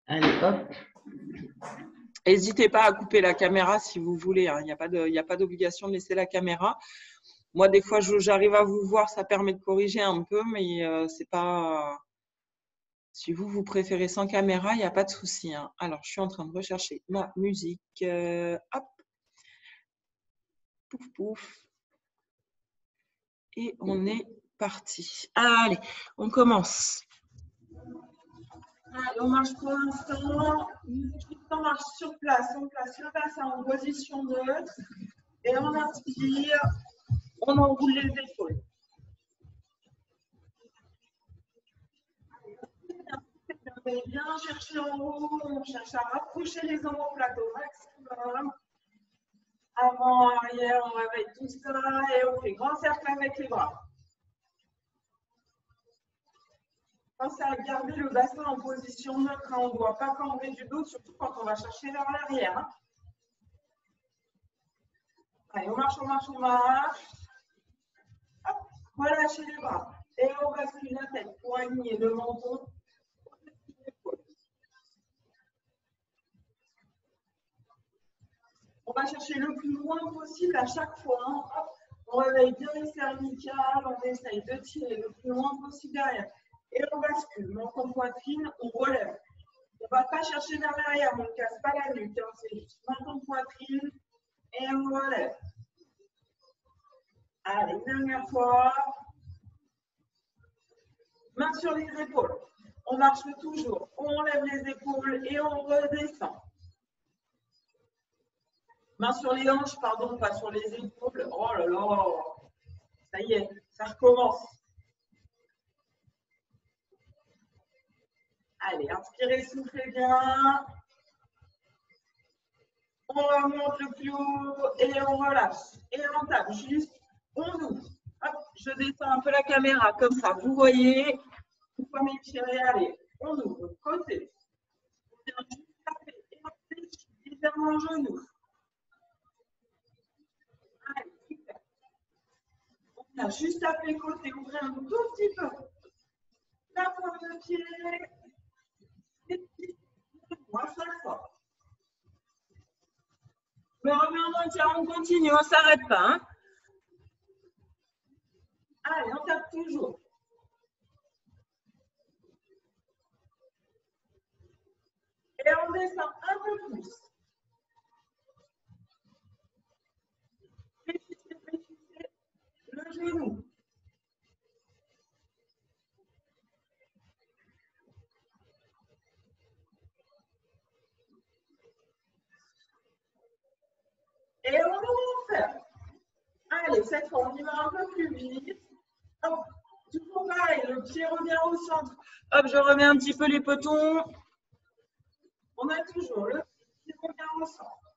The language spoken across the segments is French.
Allez, hop. N'hésitez pas à couper la caméra si vous voulez. Il n'y a pas d'obligation de laisser la caméra. Moi, des fois, j'arrive à vous voir, ça permet de corriger un peu, mais c'est pas. Si vous préférez sans caméra, il n'y a pas de souci. Hein. Alors, je suis en train de rechercher ma musique. Hop. Pouf, pouf. Et on est parti. Allez, on commence. Allez, on marche pour l'instant. On marche sur place. On place le bassin en position neutre. Et on inspire. On enroule les épaules. On va bien chercher en haut. On cherche à rapprocher les omoplates au maximum. Avant, arrière, on réveille tout ça. Et on fait grand cercle avec les bras. Pensez à garder le bassin en position neutre. On ne doit pas camber du dos, surtout quand on va chercher vers l'arrière. Allez, on marche, on marche, on marche. Hop, relâchez les bras. Et on bascule la tête pour aligner le menton. On va chercher le plus loin possible à chaque fois. Hop, on réveille bien les cervicales. On essaye de tirer le plus loin possible derrière. Et on bascule. Menton poitrine, on relève. On ne va pas chercher vers l'arrière, on ne casse pas la nuque. Hein. C'est juste menton poitrine et on relève. Allez, une dernière fois. Main sur les épaules. On marche toujours. On lève les épaules et on redescend. Main sur les hanches, pardon, pas sur les épaules. Oh là là. Ça y est, ça recommence. Allez, inspirez, soufflez bien. On remonte le plus haut et on relâche. Et on tape juste, on ouvre. Hop, je descends un peu la caméra comme ça. Vous voyez, vous pouvez m'étirer. Allez, on ouvre, côté. On vient juste taper et on fléchit légèrement le genou. Allez, super. On vient juste taper côté, ouvrez un tout petit peu. La pointe de pied. Moi, chaque fois. Me remets en entier, on continue, on ne s'arrête pas. Hein. Allez, on tape toujours. Et on descend un peu plus. Fléchissez le genou. Et on referme. Allez, cette fois, on y va un peu plus vite. Hop, toujours pareil, le pied revient au centre. Hop, je remets un petit peu les petons. On a toujours le pied revient au centre.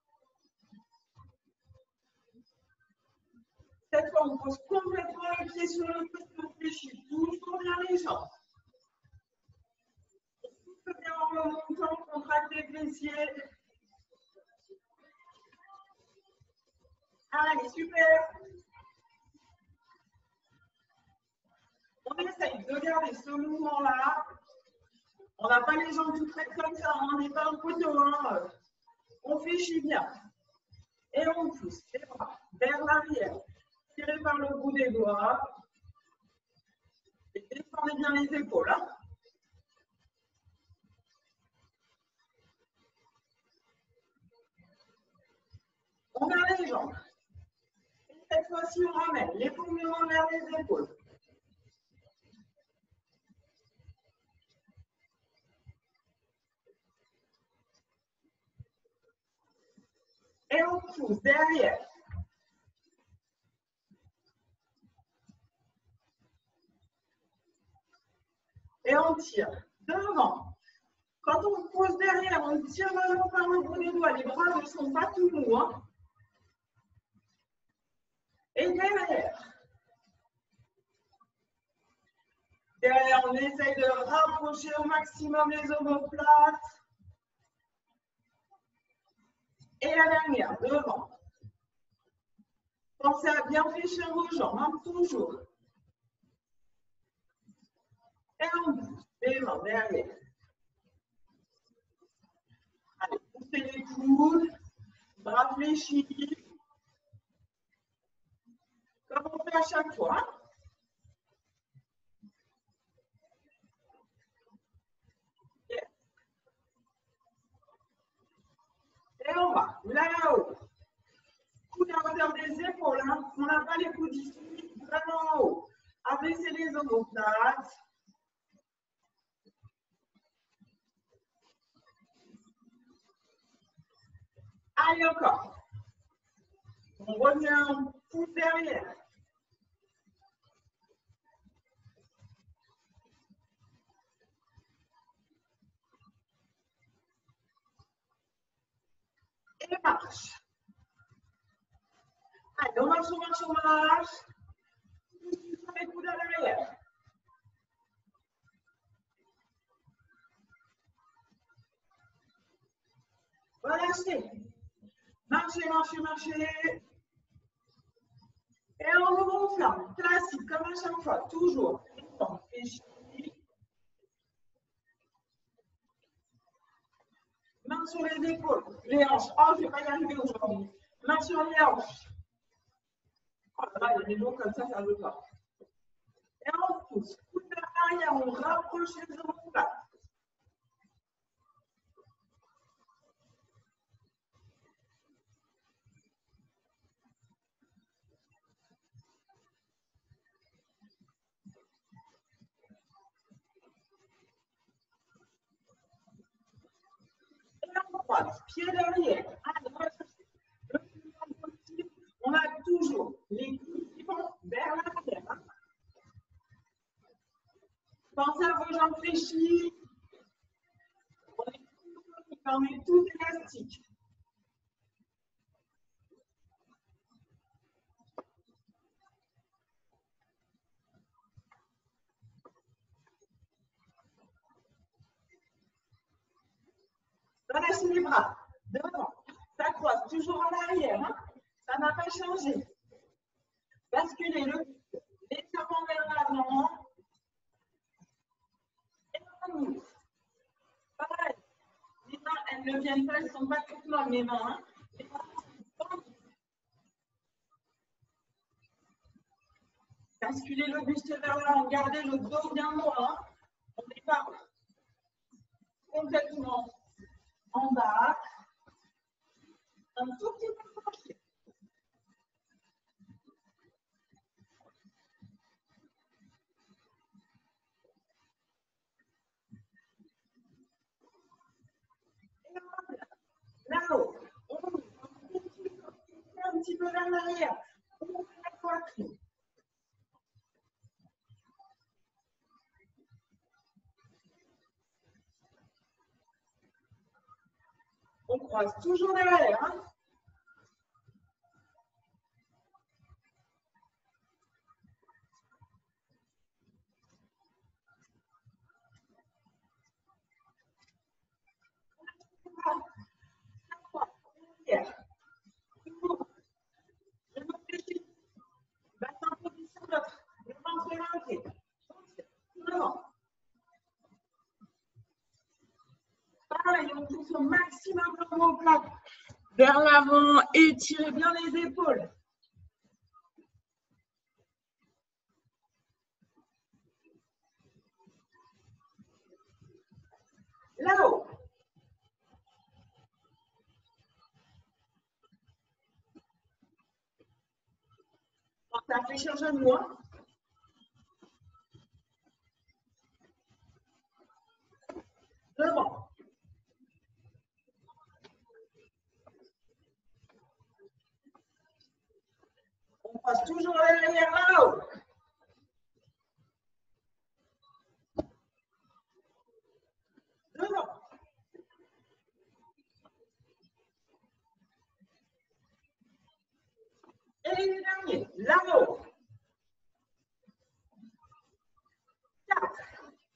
Cette fois, on pose complètement le pied sur le côté, on fléchit toujours bien les jambes. On souffle bien en remontant, on contracte les fessiers. Allez, super. On essaye de garder ce mouvement-là. On n'a pas les jambes toutes faites comme ça, on n'est pas un poteau. Hein. On fléchit bien. Et on pousse les bras vers l'arrière. Tirez par le bout des doigts. Et descendez bien les épaules. Hein. On garde les jambes. Et cette fois-ci, on ramène les paumes vers les épaules. Et on pousse derrière. Et on tire devant. Quand on pose derrière, on tire le long par le bout des doigts. Les bras ne sont pas tout mous. Hein. Et derrière. Derrière, on essaye de rapprocher au maximum les omoplates. Et la dernière, devant. Pensez à bien fléchir vos jambes, hein, toujours. Et on pousse les mains derrière. coude, bras fléchis, comme on fait à chaque fois. Et on va là-haut. Coude à hauteur des épaules. Hein. On n'a pas les coudes ici, vraiment en haut. Abaissez les omoplates. Allez, encore. On revient pouce derrière. Et marche. Allez, on marche, on marche, on marche. Les coudes à l'arrière. Relâchez. Marchez, marchez, marchez. Et on ouvre, on ferme. Classique, comme à chaque fois. Toujours. Main sur les épaules. Les hanches. Oh, je ne vais pas y arriver aujourd'hui. Main sur les hanches. Oh là là, il y a des mots comme ça ne veut pas. Et on pousse. Coude vers l'arrière, on rapproche les omoplates. Pied derrière. On a toujours les coudes qui vont vers l'arrière. Pensez à vos jambes fléchies. On est tout élastique. Relâchez les bras. Devant. Ça croise toujours en arrière. Hein. Ça n'a pas changé. Basculez les serpents vers l'avant. Et on ouvre. Pareil. Les mains, elles ne viennent pas, elles ne sont pas toutes molles, mes mains. Hein. Les mains sont basculez le buste vers l'avant. Gardez le dos bien droit. Hein. On n'est pas complètement en bas. Un tout petit peu penché. Là-haut, on un petit peu vers l'arrière. On ouvre la poitrine. On croise toujours derrière. Hein. Pareil, on pousse au maximum l'omoplate vers l'avant, étirez bien les épaules. Là-haut. Ça fait changer de moi. Devant. On passe toujours derrière là-haut. Devant. Et les derniers, là-haut. 4,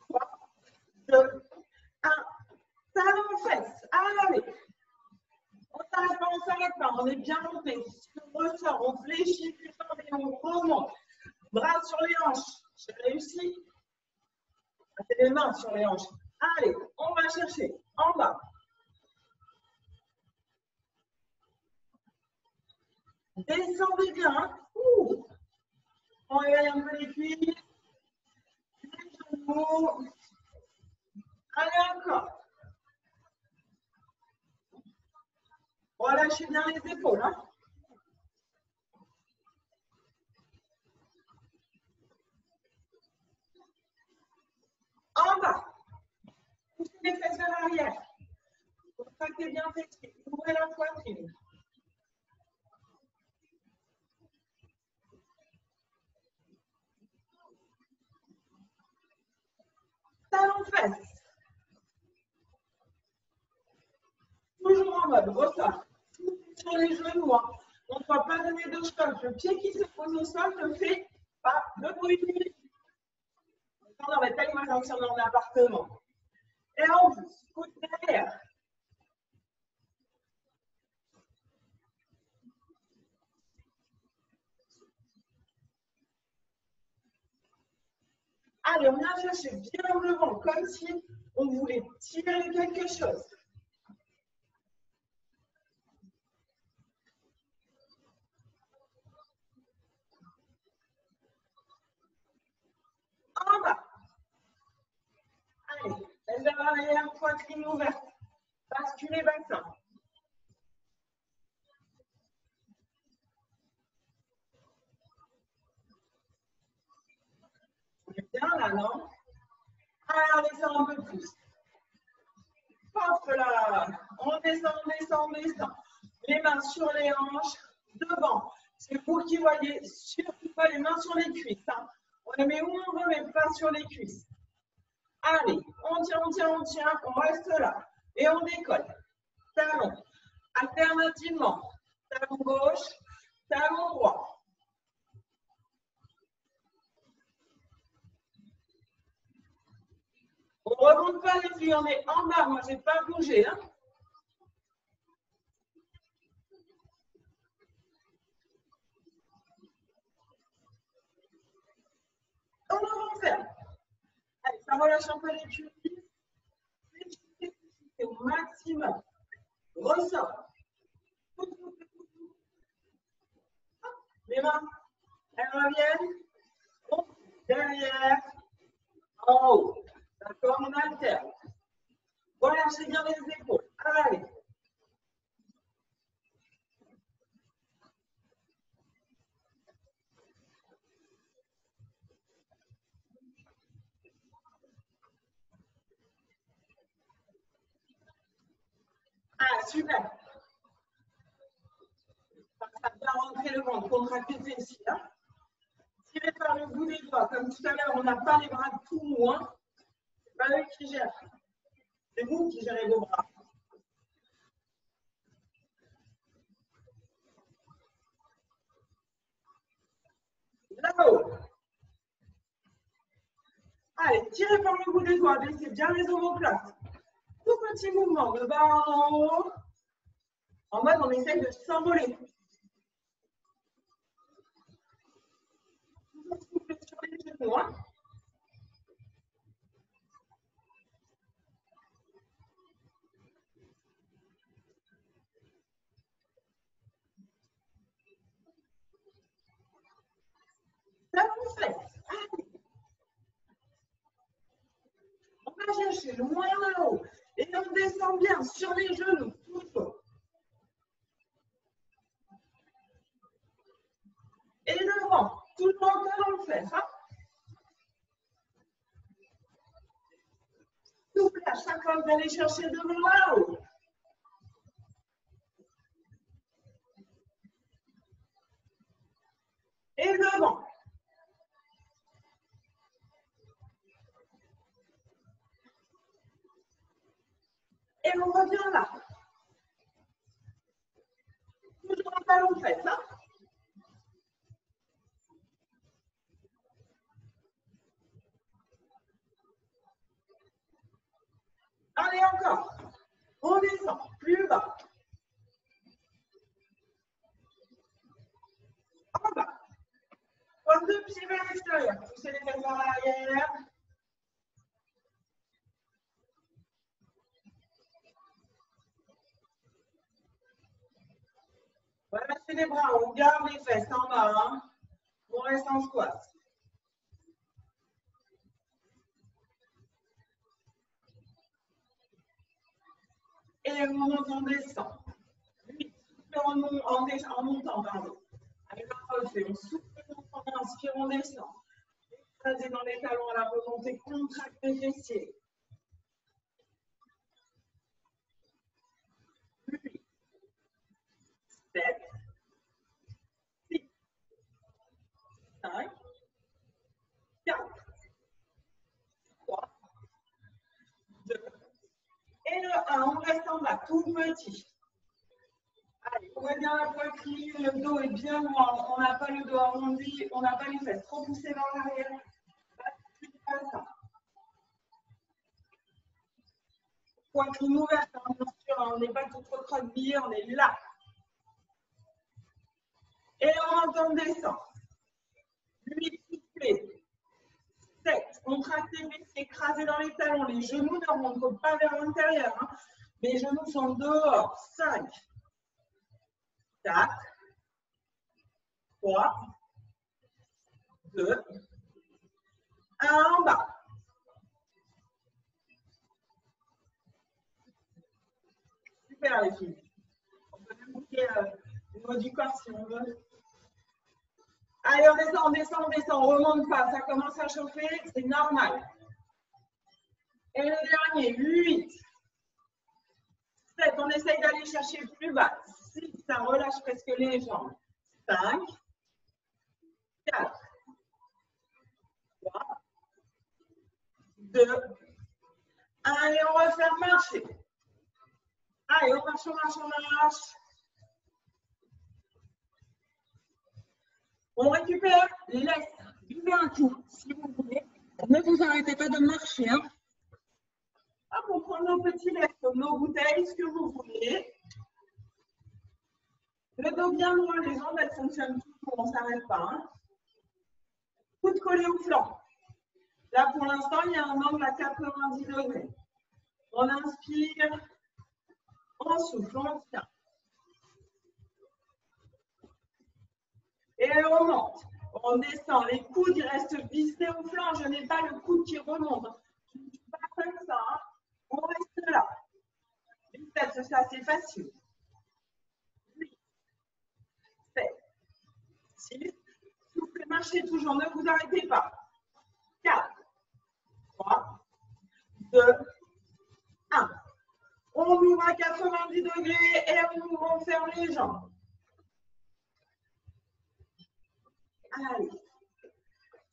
3, 2, 1. Talon fesse. Allez. On ne s'arrête pas, on est bien monté. On ressort, on fléchit les jambes et on remonte. Bras sur les hanches. J'ai réussi. C'est les mains sur les hanches. Allez, on va chercher en bas. Descendez bien. Hein. Ouh. On réveille un peu les cuisses. Les genoux. Allez, encore. Relâchez bien les épaules. Hein. En bas. Poussez les fesses vers l'arrière. Contractez bien les pieds. Ouvrez la poitrine. Talons fesses. Toujours en mode ressort. Sur les genoux. Hein. On ne doit pas donner de choc. Le pied qui se pose au sol ne fait pas de bruit. On aurait tellement l'impression dans un appartement. Et en plus, coude derrière. Allez, on vient chercher bien devant, comme si on voulait tirer quelque chose. En bas. Allez, laisse vers l'arrière, poitrine ouverte. Basculez bassin. Bien là, non? Allez, on descend un peu plus. Hop là. On descend, descend, descend. Les mains sur les hanches, devant. C'est vous qui voyez, surtout pas les mains sur les cuisses. Hein. On les met où on veut, mais pas sur les cuisses. Allez, on tient, on tient, on tient, on reste là. Et on décolle. Talon. Alternativement. Talon gauche, talon droit. On ne remonte pas les filles, on est en bas. Moi, je n'ai pas bougé. Hein. On va faire. Allez, ça relâche un peu les cuisses. Au maximum. Ressort. Les mains, elles reviennent. Derrière. En haut. D'accord, on alterne. Relâchez bien les épaules. Allez. Ah, super. Ça va bien rentrer le ventre. Contractez les fessiers. Hein. Tirez par le bout des doigts. Comme tout à l'heure, on n'a pas les bras tout mous. Hein. Ce n'est pas eux qui gèrent. C'est vous qui gérez vos bras. Là-haut. Allez, tirez par le bout des doigts. Laissez bien les omoplates. Tout petit mouvement de bas en haut. En mode, on essaye de s'envoler. Sur les genoux. Hein. Ça vous fait. On va chercher loin là-haut. Et on descend bien sur les genoux. Toujours. Et devant. Tout le monde dans le fait. Hein. Souple à chaque fois que vous allez chercher devant là-haut. Et devant. Et on revient là. Toujours en talon fait. Hein. Allez, encore. On descend. Plus bas. En bas. Pointe de pied vers l'extérieur. Poussez les fesses vers l'arrière. Voilà. les bras, on garde les fesses en bas. Hein. On reste en squat. Et on monte, on descend. En montant, pardon. Allez, on refait. On souffle, on inspire, on descend. Écraser dans les talons à la remontée, contracte les fessiers. 8, 7, 6, 5, 4, 3, 2, et le 1. On reste en bas, tout petit. Allez, on voit bien la poitrine, le dos est bien droit. On n'a pas le dos arrondi, on n'a pas les fesses trop poussées vers l'arrière. Pas ça. Poitrine ouverte, hein, bien sûr, on n'est pas tout recroquevillé, on est là. Et on monte, on descend. 8, soufflez. 7, contractez les fessiers, écrasez dans les talons. Les genoux ne remontent pas vers l'intérieur. Hein. Les genoux sont dehors. 5, 4, 3, 2, 1 en bas. Super les filles. On peut même bouger au niveau du corps si on veut. Allez, on descend, on descend, on descend. On ne remonte pas. Ça commence à chauffer. C'est normal. Et le dernier, 8, 7. On essaye d'aller chercher plus bas. 6, ça relâche presque les jambes. 5, 4, 3, 2, 1. Et on va faire marcher. Allez, on marche, on marche, on marche. On récupère les laisses. Buvez un coup, si vous voulez. Ne vous arrêtez pas de marcher. Hein. Hop, on prend nos petits laisses, nos bouteilles, ce que vous voulez. Le dos bien droit, les jambes, elles fonctionnent toujours, on ne s'arrête pas. Hein. Coude collé au flanc. Là, pour l'instant, il y a un angle à 90 degrés. On inspire, on souffle, on tient. Et on monte. On descend. Les coudes, ils restent vissés au flanc. Je n'ai pas le coude qui remonte. Je ne suis pas comme ça. Hein. On reste là. Peut-être ça, c'est facile. 8, 7, 6. Soufflez, marchez toujours. Ne vous arrêtez pas. 4, 3, 2, 1. On ouvre à 90 degrés et on ferme les jambes. Allez.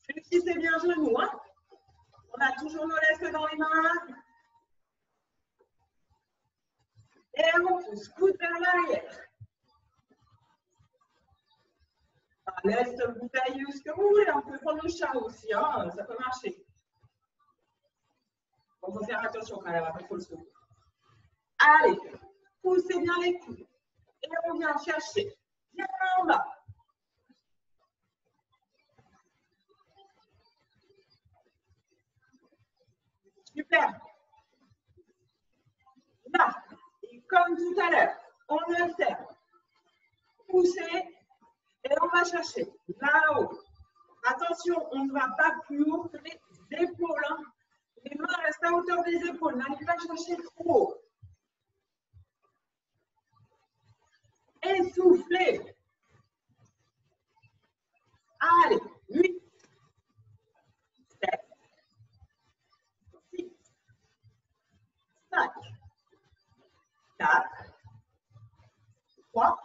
Fléchissez bien genoux. Hein. On a toujours nos laisses dans les mains. Et on pousse, coude vers l'arrière. Laisse, bouteille, ce que vous voulez. On peut prendre le chat aussi. Hein. Ça peut marcher. Il faut faire attention quand même. Après, il faut le souffler. Allez. Poussez bien les coudes. Et on vient chercher. Bien en bas. Super. Là, et comme tout à l'heure, on alterne. Poussez et on va chercher là-haut. Attention, on ne va pas plus haut que les épaules. Hein. Les mains restent à hauteur des épaules. N'allez pas chercher trop haut. Et soufflez. Allez, 8, 7, 6, 5, 4, 3,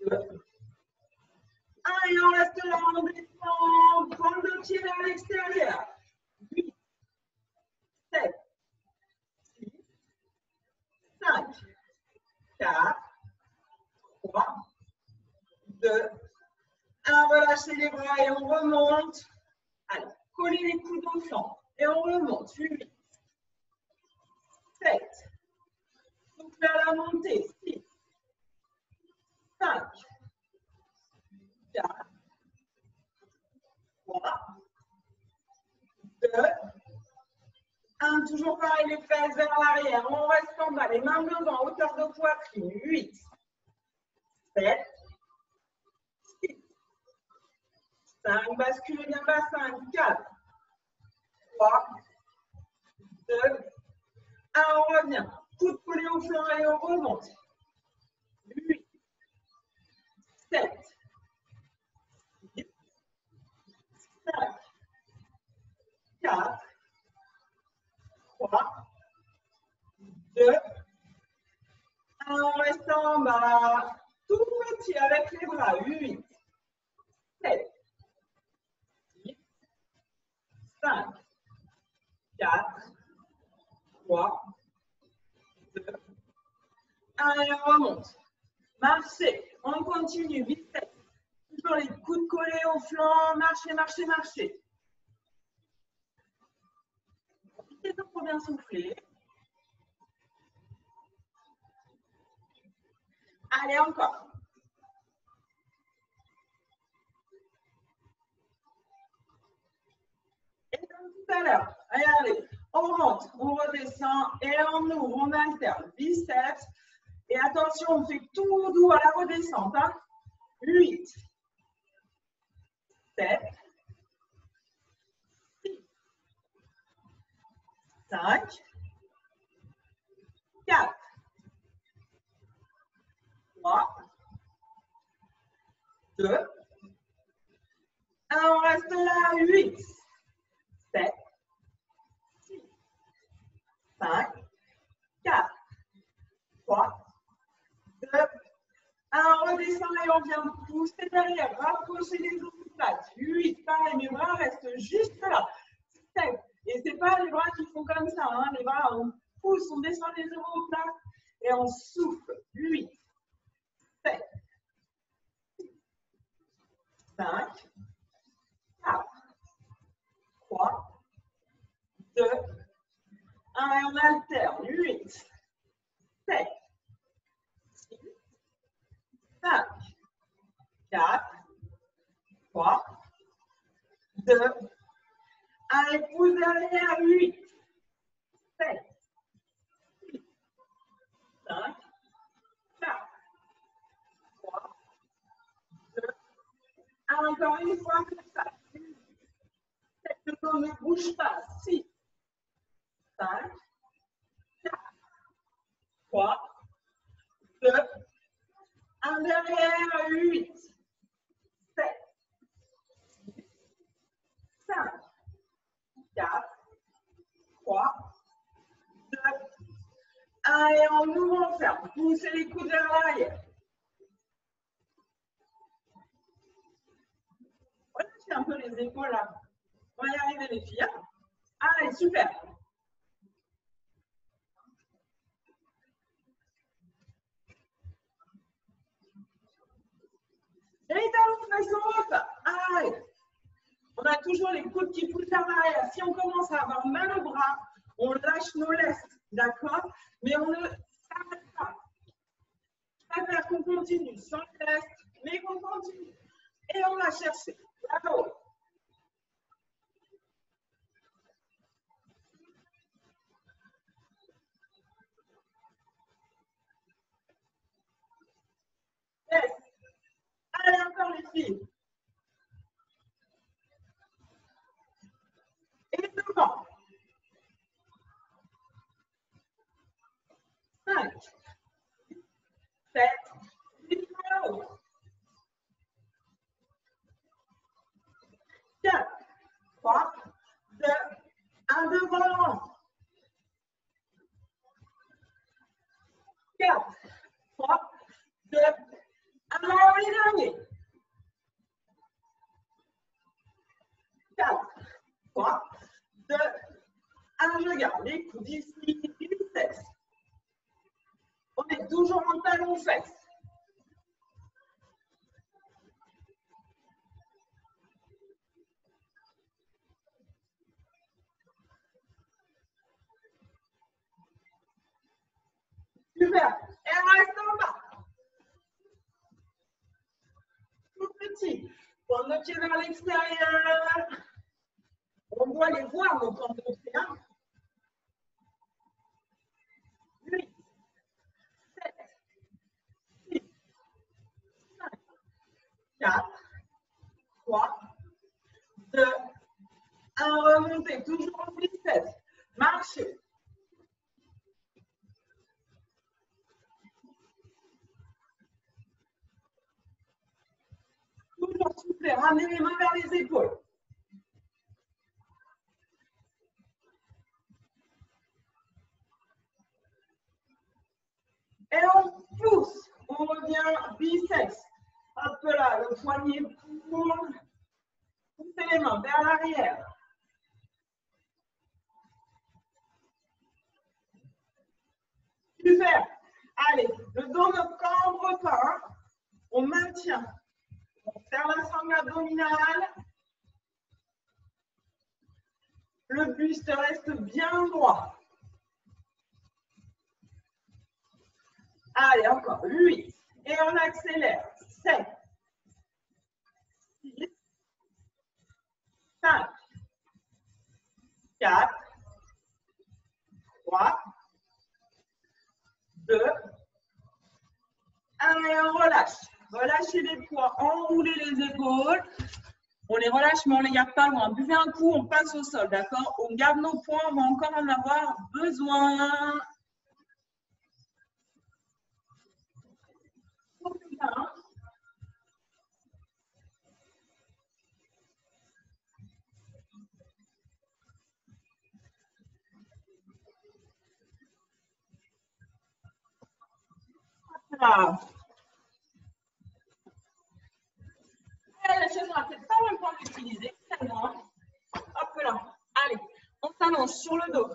2, 1. Et on reste là, on descend. Prends le pied vers l'extérieur. 8, 7, 6, 5, 4, 3, 2, 1. Relâchez les bras et on remonte. Allez, collez les coudes au flanc. Et on remonte. 8, 7. Soufflez à la montée. 6, 5, 4, 3, 2, 1. Toujours pareil, les fesses vers l'arrière. On reste en bas. Les mains devant, hauteur de poitrine. 8, 7, 6, 5, basculez bien bas, 5, 4, 3, 2, 1, on revient. Coude collé au flanc et on remonte. 8, 7, 6, 5, 4, 3, 2, 1, on reste en bas. Tout petit avec les bras. 8, 7, 6, 5, 4, 3, 2, 1 et on remonte. Marchez, on continue, biceps. Toujours les coudes collés au flanc, marchez, marchez, marchez. Profitez pour bien souffler. Allez, encore. Et comme tout à l'heure, regardez, on monte, on redescend et on ouvre, on alterne. Biceps. Et attention, on fait tout doux à la redescente. Hein. 8, 7, 6, 5, 4, 3, 2, 1, on reste là. 8, 7, 6, 5, 4, 3, 2, 1, on redescend et on vient pousser derrière, rapprocher les os plates. 8, pareil, mes bras restent juste là. 7, et ce n'est pas les bras qui font comme ça, hein. Les bras, on pousse, on descend les os plats et on souffle. 8, 7, 6, 5, 4, 3, 2, 1, et on alterne. 8, 7, 6, 5, 4, 3, 2, 1, et pousse derrière. 8, 7, 6, 5, 4, 3, 2, 1, encore une fois comme ça. Le dos ne bouge pas. 6, 5, 4, 3, 2, 1 derrière. 8, 7, 6, 5, 4, 3, 2, 1 et on ouvre, on ferme. Poussez les coudes vers l'arrière. Relâchez un peu les épaules là. On va y arriver les filles. Allez, super. Et les talons face haute. Allez. On a toujours les coudes qui poussent vers l'arrière. Si on commence à avoir mal au bras, on lâche nos lestes, d'accord? Mais on ne s'arrête pas. Je préfère qu'on continue sans lestes, mais qu'on continue. Et on va chercher. Bravo. Yes. Allez, encore les filles. Et devant. 5, 7, 8, 4, 3, 2, 1 devant. 4, 3, 2, 1 les derniers. 4, 3, 2, 1, je garde les coudes ici, biceps. On est toujours en talon fesses. Super. Et on reste en bas. Tout petit. Prendre nos pieds vers l'extérieur. On doit les voir, nos points de pied. 8, 7, 6, remontez, toujours en biceps. Marchez. Toujours souffler, ramenez les mains vers les épaules. Et on pousse, on revient biceps. Hop là, le poignet pour pousser les mains vers l'arrière. Super. Allez, le dos ne cambre pas. Hein. On maintient. On serre la sangle abdominale. Le buste reste bien droit. Allez, encore 8. Et on accélère. 7, 6, 5, 4, 3, 2, 1 et on relâche. Relâchez les poids, enroulez les épaules. On les relâche, mais on ne les garde pas loin. Buvez un coup, on passe au sol, d'accord? On garde nos poids, on va encore en avoir besoin. Voilà. La chaise, on va peut-être pas le temps d'utiliser. Hop là. Allez, on s'allonge sur le dos.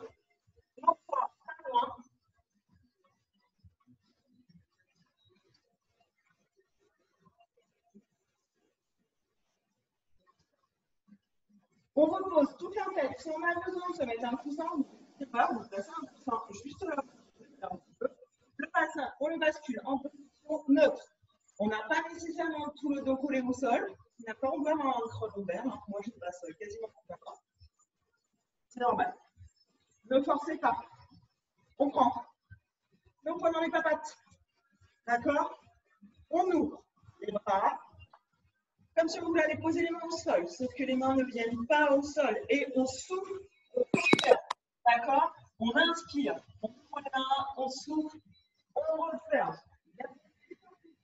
Nos poids, pas loin. On repose toute la tête. Si on a besoin de se mettre un coussin, je ne sais pas, vous passez un coussin juste là. Le bassin, on le bascule en position neutre. On n'a pas nécessairement tout le dos collé au sol. Il n'a pas ouvert un creux ouvert. Moi, je passe quasiment complètement. C'est normal. Ne forcez pas. On prend. On prend dans les papates. D'accord? On ouvre les bras. Comme si vous voulez aller poser les mains au sol. Sauf que les mains ne viennent pas au sol. Et on souffle. D'accord? On inspire. On ouvre les mains. On souffle. On referme.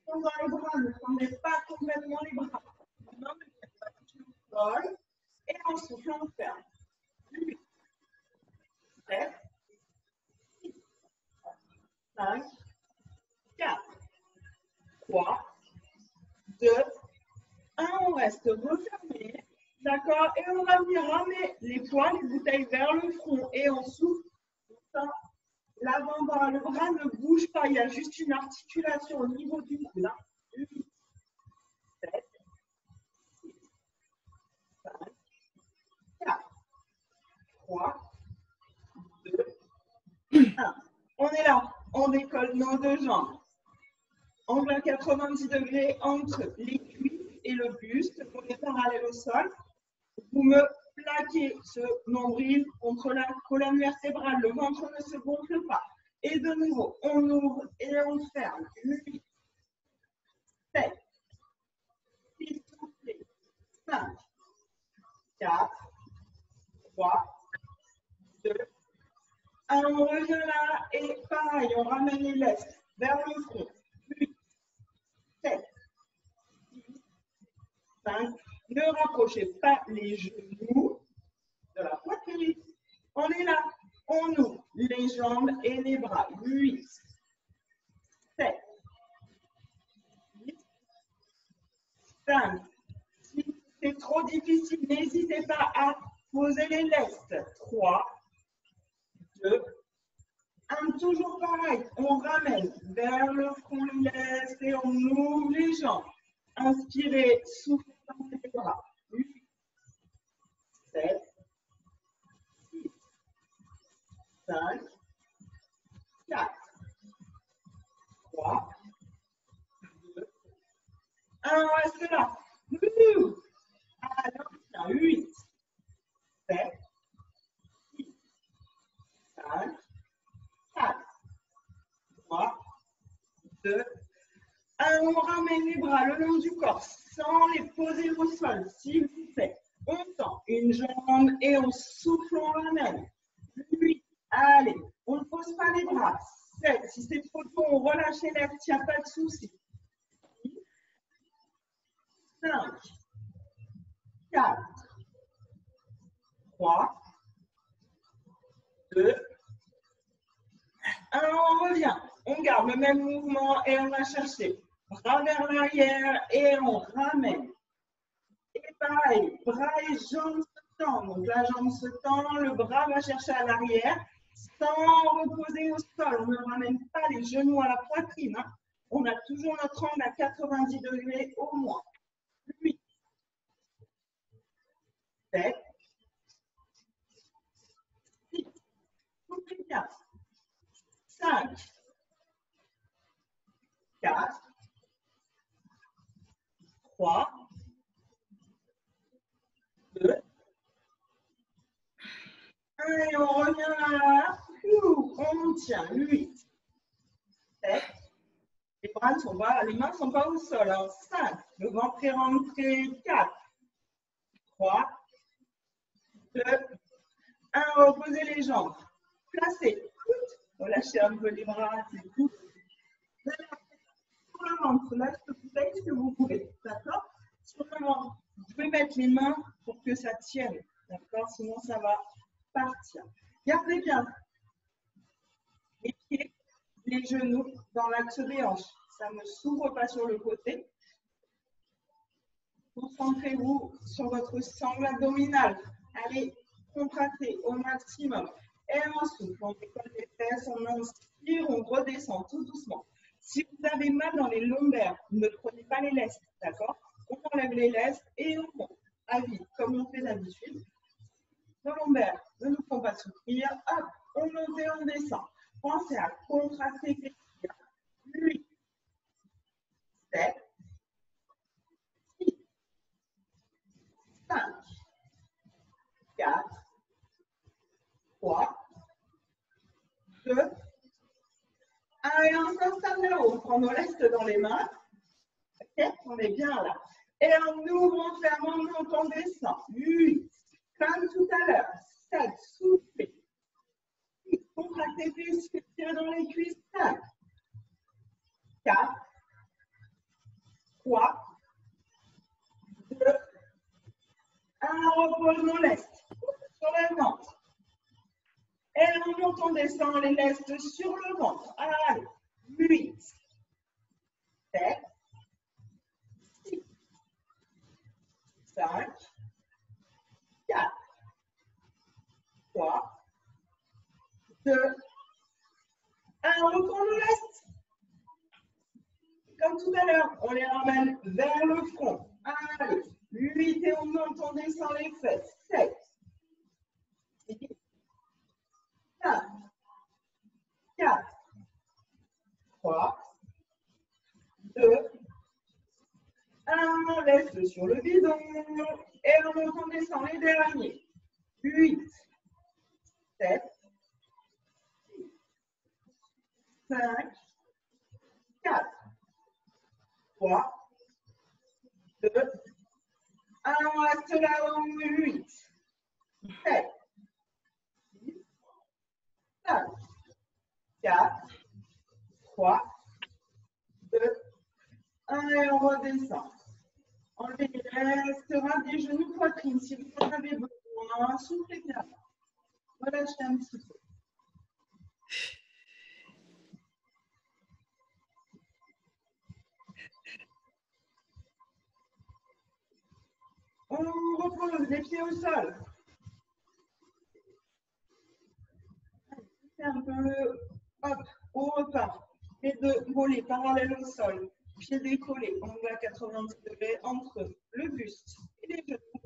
On dans les bras. Ne fermez pas complètement les bras. Les mains ne viennent pas au sol. Et on souffle. On ferme. 8, 7, 6, 5, 4, 3, 2, 1. On reste refermé. D'accord? Et on va venir ramener les poings, les bouteilles vers le front. Et on souffle. L'avant-bras, le bras ne bouge pas. Il y a juste une articulation au niveau du coude. 8, 7, 6, 5, 4, 3, 2, 1. On est là. On décolle nos deux jambes. Angle à 90 degrés entre les cuisses et le buste. On est parallèle au sol. Vous me plaquez ce nombril contre la colonne vertébrale. Le ventre ne se gonfle pas. Et de nouveau, on ouvre et on ferme. 8, 7, 6, 5, 4, 3, 2, 1. On revient là et pareil, on ramène les laisses vers le front. 8, 7, 6, 5. Ne rapprochez pas les genoux de la poitrine. On est là. On ouvre les jambes et les bras. 8, 7, 8, 5, 6. C'est trop difficile. N'hésitez pas à poser les lestes. 3, 2, 1. Toujours pareil. On ramène vers le front les lestes et on ouvre les jambes. Inspirez, soufflez dans les bras. 8, 7, 6, 5, 4, 3, 2, 1. On reste là. Allez, 8, 7, 6, 5, 4, 3, 2, 1. On ramène les bras le long du corps sans les poser au sol, s'il vous plaît. On tend. une jambe et on souffle, on ramène. 8, allez, on ne pose pas les bras. 7, si c'est trop tôt, on relâche les lèvres, il n'y a pas de souci. 5, 4, 3, 2, 1, on revient. On garde le même mouvement et on va chercher. Bras vers l'arrière et on ramène. Et pareil, bras et jambes se tendent. Donc la jambe se tend, le bras va chercher à l'arrière sans reposer au sol. On ne ramène pas les genoux à la poitrine. Hein. On a toujours notre angle à 90 degrés au moins. 8, 7, 6, 4, 5, 4, 3, 2, 1 et on revient là. On tient. 8, 7, les bras ne sont pas, les mains ne sont pas au sol. Hein. 5, le ventre est rentré. 4, 3, 2, 1, reposez les jambes. Placez. Relâchez un peu les bras, c'est tout. Sur le ventre, là, je peux vous faire ce que vous voulez. D'accord? Sur le ventre, vous pouvez mettre les mains pour que ça tienne. D'accord? Sinon, ça va partir. Gardez bien les pieds, les genoux dans l'axe des hanches. Ça ne s'ouvre pas sur le côté. Concentrez-vous sur votre sangle abdominale. Allez, contractez au maximum. Et on souffle, on décolle les fesses, on inspire, on redescend tout doucement. Si vous avez mal dans les lombaires, ne prenez pas les lestes, d'accord? On enlève les lestes et on monte à vide, comme on fait d'habitude. Nos lombaires ne nous font pas souffrir. Hop, on monte et on descend. Pensez à contracter les pieds. 8, 7, 6, 5, 4, 3, 2, 1 et on s'installe là-haut. On prend nos lestes dans les mains. Ok, on est bien là. Et on ouvre, on ferme, on monte, on descend. 8, comme tout à l'heure. 7, soufflez. 8, contractez les fessiers, tirez dans les cuisses. 5, 4, 3, 2, 1, on repose nos lestes sur le ventre. Et on monte, on descend les lestes sur le ventre. Allez, 8, 7, 6, 5, 4, 3, 2, 1. On reprend nos lestes. Comme tout à l'heure, on les ramène vers le front. Allez, 8 et on monte, on descend les fesses. 7, 6, 5, 4, 3, 2, 1. On reste sur le bidon. Et on monte, on descend les derniers. 8, 7, 6, 5, 4, 3, 2, 1. On reste là-haut. 8, 7, 6, 5, 4, 3, 2, 1 et on redescend. Enlevez les restes, des genoux, poitrine. Si vous en avez besoin, soufflez bien. Relâchez un petit peu. On repose les pieds au sol. Un peu, hop, on repart. Les deux mollets parallèles au sol. Pieds décollés, angle à 90 degrés entre le buste et les genoux.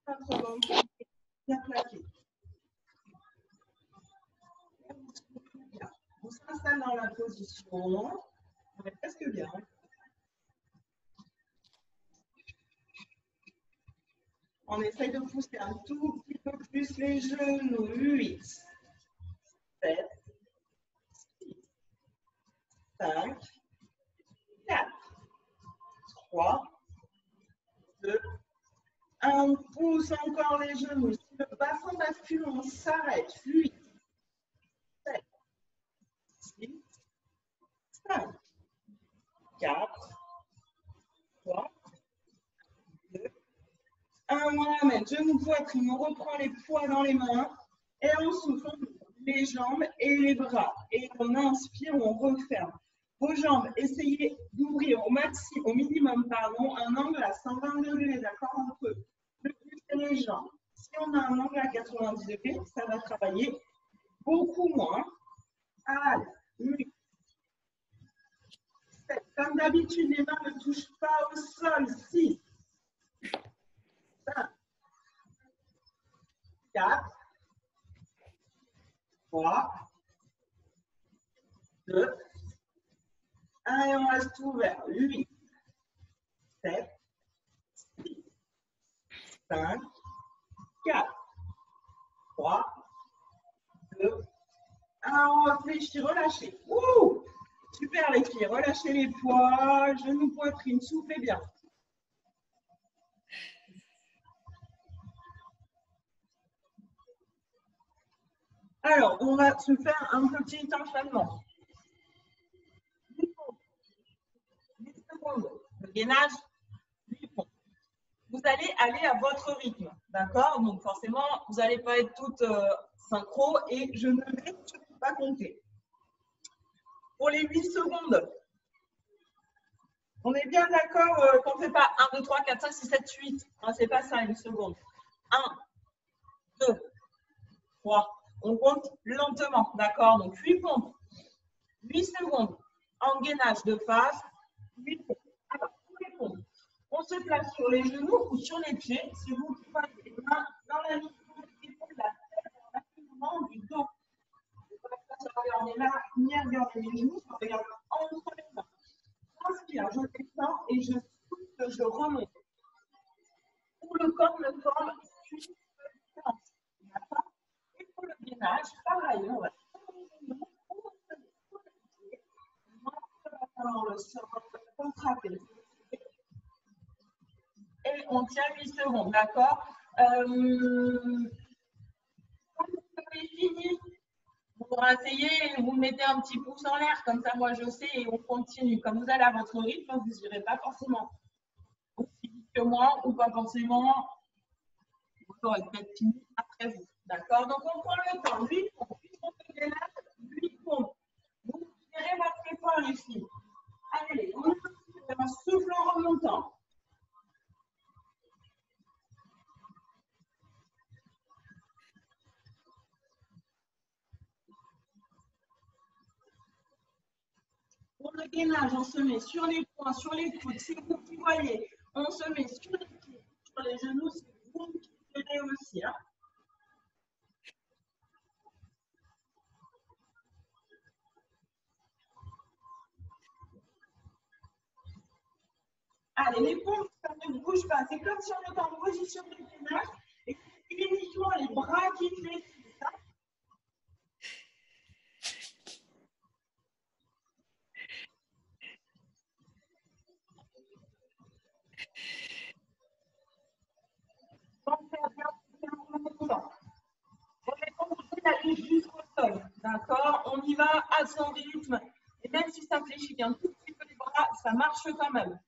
Notre ventre bien plaqué. On s'installe dans la position. On est presque bien. On essaye de pousser un tout petit peu plus les genoux. 8, 7, 6, 5, 4, 3, 2, 1. On pousse pousse encore les genoux. Si le bassin bascule, on s'arrête. 8, 7, 6, 5, 4, 3, 2, 1. On ramène genoux, poitrine. On reprend les poids dans les mains. Et on souffle les jambes et les bras. Et on inspire, on referme. Vos jambes, essayez d'ouvrir au minimum, pardon, un angle à 120 degrés, d'accord, entre le buste et les jambes. Si on a un angle à 90 degrés, ça va travailler beaucoup moins. Allez, 8, 7. Comme d'habitude, les mains ne touchent pas au sol. 6, 5, 4, 3, 2, 1 et on reste ouvert. 8, 7, 6, 5, 4, 3, 2, 1. On réfléchit, relâchez. Ouh, super les filles, relâchez les poids, genoux, poitrine, soufflez bien. Alors, on va se faire un petit enchaînement. 10 secondes de gainage, 8 pompes. Vous allez aller à votre rythme, d'accord? Donc, forcément, vous n'allez pas être toutes synchro et je ne vais surtout pas compter. Pour les 8 secondes, on est bien d'accord qu'on ne fait pas 1, 2, 3, 4, 5, 6, 7, 8. Hein, c'est pas ça, une seconde. 1, 2, 3. On compte lentement, d'accord? Donc, 8 pompes. 8 secondes en gainage de face. 8 pompes. Alors, pour les pompes, on se place sur les genoux ou sur les pieds. C'est vous qui passez les mains dans la ligne des épaules, la tête, dans l'alignement du dos. Pas regarder là, ni regarder les genoux, on regarde entre les mains. Inspire, je descends et je souffle, je remonte. Pour le corps, le forme une séance. D'accord? Et pour le gainage, pareil, on va dans le sol, contracter. Et on tient 8 secondes, d'accord? Quand vous avez fini, vous rasseyez et vous mettez un petit pouce en l'air, comme ça moi je sais et on continue. Comme vous allez à votre rythme, vous n'irez pas forcément aussi vite que moi ou pas forcément, vous aurez peut-être fini après vous. D'accord? Donc on prend le temps, 8 pompes, 8 pompes de gainage, 8 pompes. Vous gérez votre effort les filles. Allez, on fait un souffle en remontant. Pour le gainage, on se met sur les poings, sur les coudes. C'est vous qui voyez. On se met sur les pieds, sur les genoux. C'est vous qui gérez aussi. Hein. Allez, les pompes, ça ne bouge pas. C'est comme si on était en position de gainage et uniquement les bras qui fléchissent. D'aller jusqu'au sol, d'accord? On y va à son rythme. Et même si ça fléchit un tout petit peu les bras, ça marche quand même.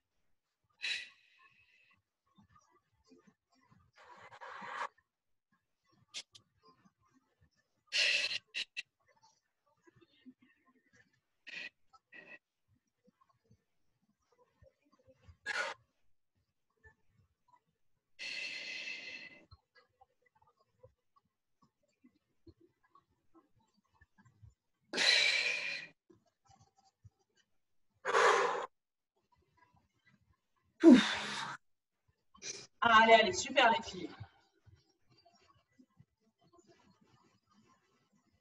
Allez, allez, super les filles.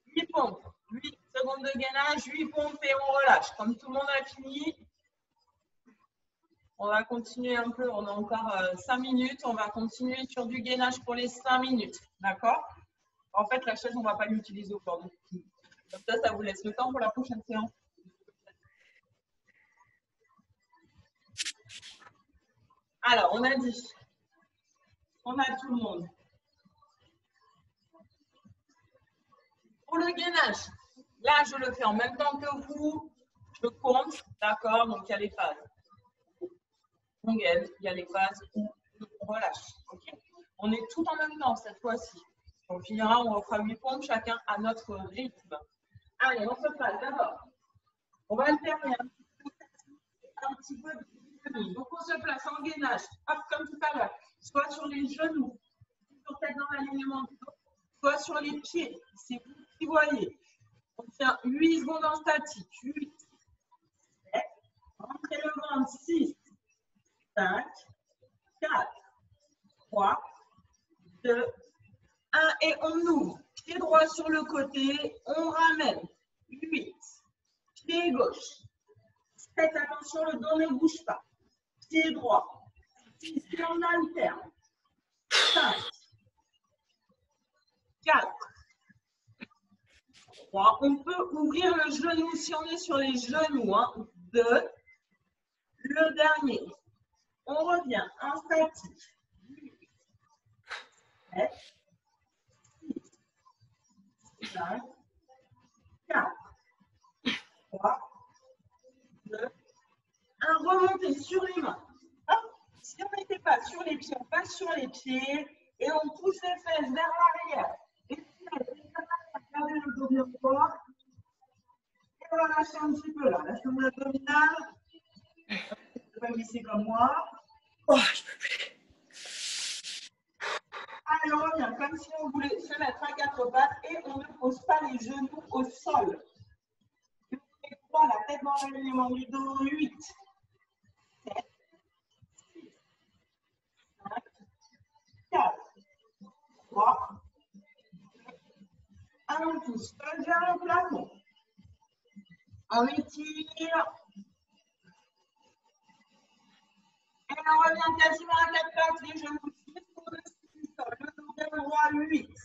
8 pompes, 8 secondes de gainage, 8 pompes et on relâche. Comme tout le monde a fini, on va continuer un peu. On a encore 5 minutes. On va continuer sur du gainage pour les 5 minutes. D'accord? En fait, la chaise, on ne va pas l'utiliser aujourd'hui. Comme ça vous laisse le temps pour la prochaine séance. Alors, on a dit On a tout le monde. Pour le gainage, là, je le fais en même temps que vous. Je compte, d'accord? Donc, il y a les phases. On gaine, il y a les phases où on relâche. Okay, on est tout en même temps cette fois-ci. On finira, on refera 8 pompes, chacun à notre rythme. Allez, on se place d'abord. On va alterner un petit peu de. Donc, on se place en gainage, hop, comme tout à l'heure, soit sur les genoux, toujours tête dans l'alignement du dos, soit sur les pieds. C'est vous qui voyez. On tient 8 secondes en statique. 8, 7, rentrez le ventre, 6, 5, 4, 3, 2, 1 et on ouvre. Pied droit sur le côté, on ramène. 8, pied gauche. 7, attention, le dos ne bouge pas. Pied droit. 6, on alterne. 5, 4, 3. On peut ouvrir le genou si on est sur les genoux. 2, le dernier. On revient en statique. 7, 6, 5, 4, 3, 2, 1. Remontez sur les mains. Hop. Si on n'était pas sur les pieds, on passe sur les pieds et on pousse les fesses vers l'arrière. Et puis, regardez le dos bien droit. Et on va lâcher un petit peu là. Lâchez l'abdominal. Je vais glisser comme moi. Oh, je peux plus. Allez, on revient comme si on voulait se mettre à 4 pattes et on ne pose pas les genoux au sol. Et droit, la tête dans l'alignement du dos. 8, 7, 6, 5, 4, 3, 1. On pousse vers le plafond. On étire. Et on revient quasiment à 4 pattes, les genoux juste au-dessus du sol. Le dos bien droit, 8,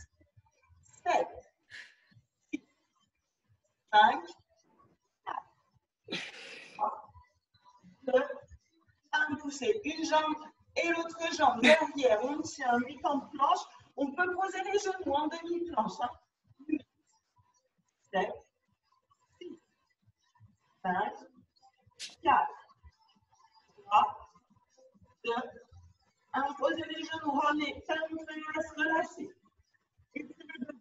7, 6, 5, 4, 3, 2, 1. Poussez une jambe et l'autre jambe derrière. On tient 8 en planche. On peut poser les genoux en demi-planche. 8, 7, 6, 5, 4, 3, 2, 1. Posez les genoux, revenez, fermez les fesses, relâchez. Et puis le dos.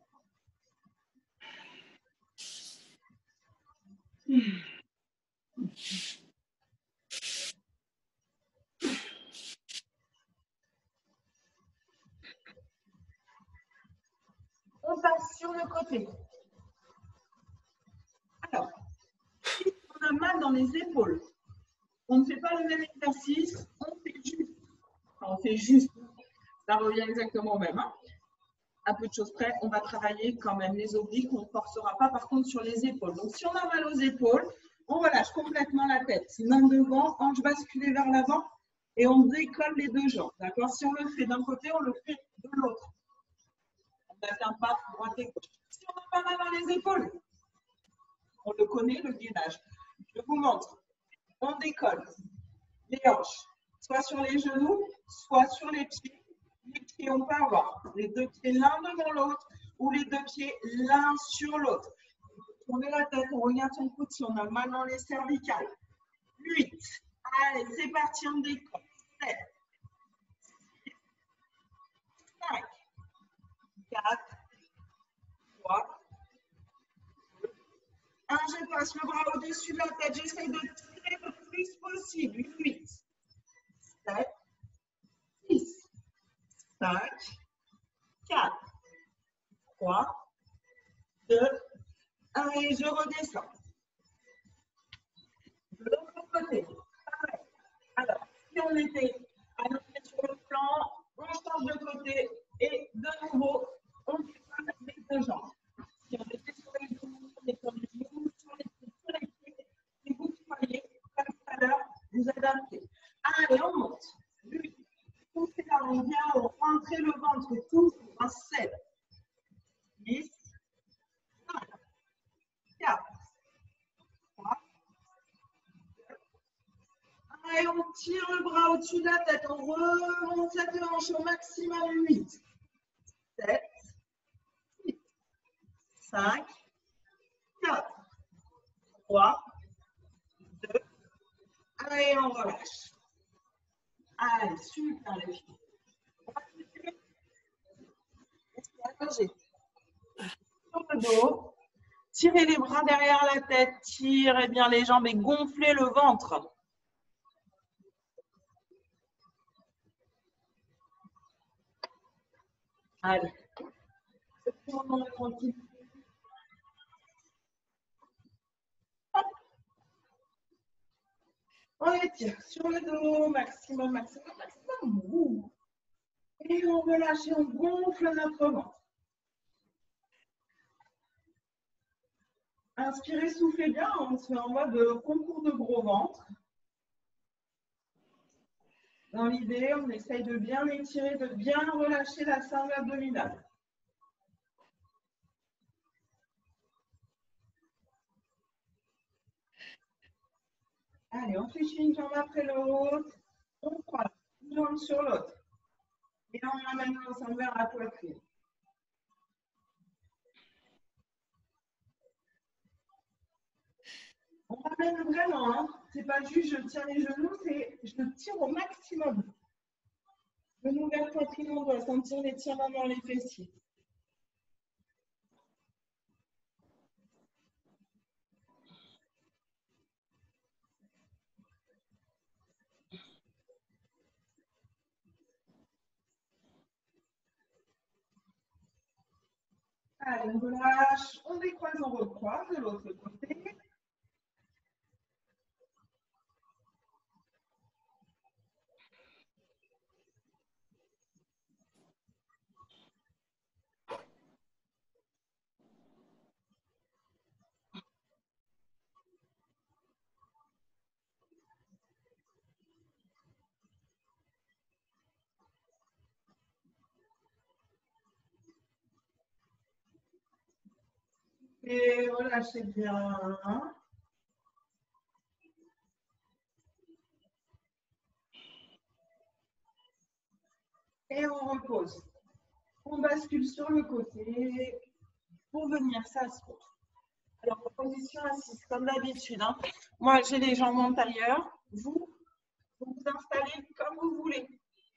On passe sur le côté. Alors, si on a mal dans les épaules, on ne fait pas le même exercice, on fait juste. Enfin, on fait juste. Ça revient exactement au même. À peu de choses près, on va travailler quand même les obliques, on ne forcera pas par contre sur les épaules. Donc, si on a mal aux épaules, on relâche complètement la tête. Main devant, hanche basculée vers l'avant et on décolle les deux jambes. D'accord? Si on le fait d'un côté, on le fait de l'autre. On n'atteint pas droite et gauche. Si on a pas mal dans les épaules, on le connaît, le gainage. Je vous montre. On décolle les hanches, soit sur les genoux, soit sur les pieds. Les pieds, on peut avoir les deux pieds l'un devant l'autre ou les deux pieds l'un sur l'autre. Tournez la tête, on regarde son coude si on a mal dans les cervicales. 8. Allez, c'est parti, on décolle. 7, 6, 5, 4, 3, 2, 1. Je passe le bras au-dessus de la tête. J'essaie de tirer le plus possible. 8, 7, 6, 5, 4, 3, 2, 1. Et je redescends. De l'autre côté. Pareil. Alors, si on était à notre pied sur le plan, on change de côté et de nouveau, on décolle les deux jambes. Si on était sur les genoux, on est sur les genoux, sur les pieds, et vous qui voyez, comme tout à l'heure, vous adaptez. Allez, on monte. 8, poussez la main bien haut, rentrez le ventre toujours en 7, 10, 5, 4, 3, 2, 1. Et on tire le bras au-dessus de la tête. On remonte cette hanche au maximum. 8, 7, 6, 5, 4, 3, 2. Allez, on relâche. Allez, super les filles. Allongez. Sur le dos. Tirez les bras derrière la tête. Tirez bien les jambes et gonflez le ventre. Allez. Tranquille. On étire sur le dos, maximum, maximum, maximum. Et on relâche et on gonfle notre ventre. Inspirez, soufflez bien, on se met en mode concours de gros ventre. Dans l'idée, on essaye de bien étirer, de bien relâcher la sangle abdominale. Allez, on fait une jambe après l'autre. On croise une jambe sur l'autre. Et on amène l'ensemble vers la poitrine. On ramène vraiment, hein. C'est pas juste je tiens les genoux, c'est je tire au maximum. Genou vers poitrine, on doit sentir l'étirement dans les fessiers. Allez, on relâche, on décroise, on recroise de l'autre côté. Et relâchez bien. Et on repose. On bascule sur le côté pour venir s'asseoir. Alors, position assise, comme d'habitude. Hein. Moi, j'ai les jambes en tailleur. Vous installez comme vous voulez.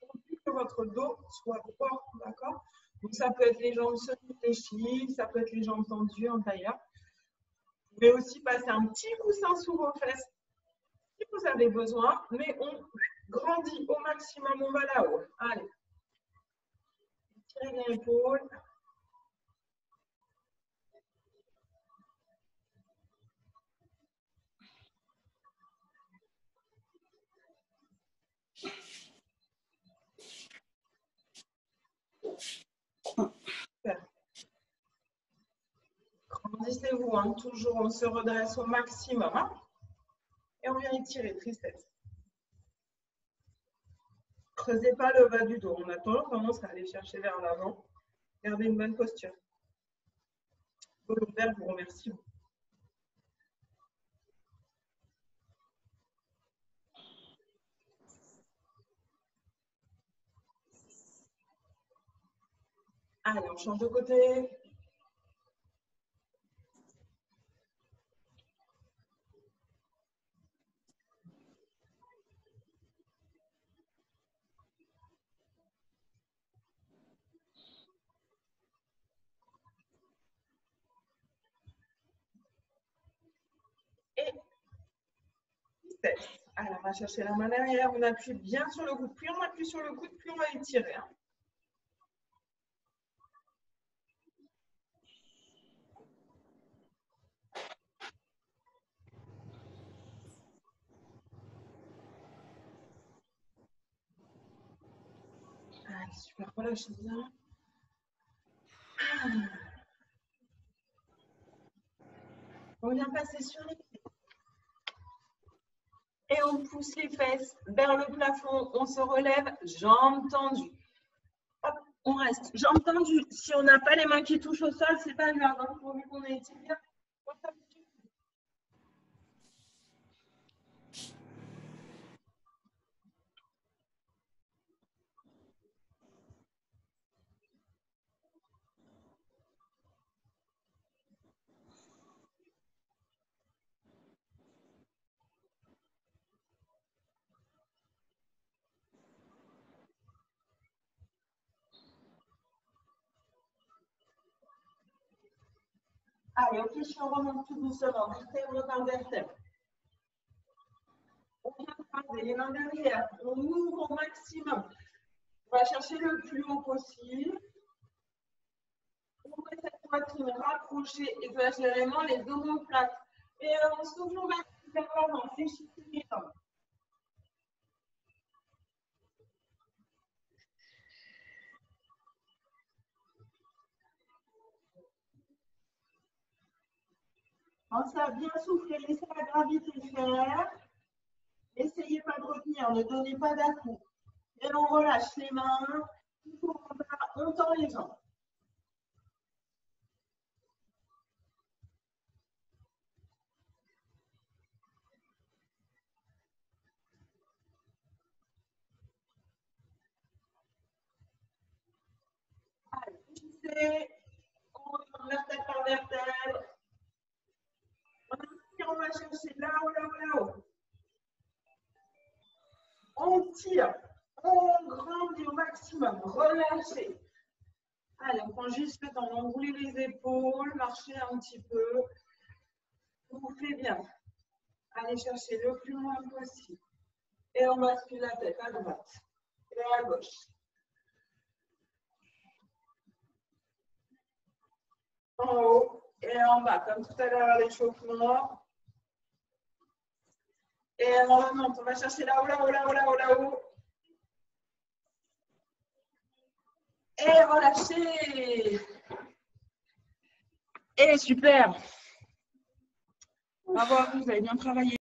Pour que votre dos soit droit, d'accord? Donc, ça peut être les jambes semi-fléchies, ça peut être les jambes tendues en tailleur. Vous pouvez aussi passer un petit coussin sous vos fesses si vous avez besoin, mais on grandit au maximum, on va là-haut. Allez. Tirez les épaules. Super. Grandissez-vous, hein. Toujours on se redresse au maximum. Hein. Et on vient étirer, tristesse. Creusez pas le bas du dos. On a toujours tendance à aller chercher vers l'avant. Gardez une bonne posture. Volontaire, je vous remercie. Allez, on change de côté. Et tristesse. Alors, on va chercher la main derrière. On appuie bien sur le coude. Plus on appuie sur le coude, plus on va étirer. Hein. Allez, super, relâchez bien. On vient passer sur les pieds. Et on pousse les fesses vers le plafond. On se relève, jambes tendues. Hop, on reste, jambes tendues. Si on n'a pas les mains qui touchent au sol, c'est pas grave. Hein, pourvu qu'on ait étiré. Allez, on fléchit, on remonte tout doucement, vertèbre par vertèbre. On vient croiser les mains derrière, on ouvre au maximum. On va chercher le plus haut possible. On met cette poitrine rapprochée, exagérément, les omoplates. Et on s'ouvre vers l'avant, fléchissez les jambes. Pensez à bien souffler, laissez la gravité faire. N'essayez pas de retenir, ne donnez pas d'à-coups. Et on relâche les mains, on tend les jambes. Allez, glissez, on remonte vertèbre par vertèbre. On va chercher là-haut, là-haut, là-haut. On tire, on grandit au maximum, relâchez. Allez, on prend juste le temps d'enrouler les épaules, marcher un petit peu. Soufflez bien. Allez chercher le plus loin possible. Et on bascule la tête à droite et à gauche. En haut et en bas, comme tout à l'heure à l'échauffement. Et on remonte, on va chercher là-haut, là-haut, là-haut, là-haut, là-haut. Et relâchez. Et super. Bravo, vous avez bien travaillé.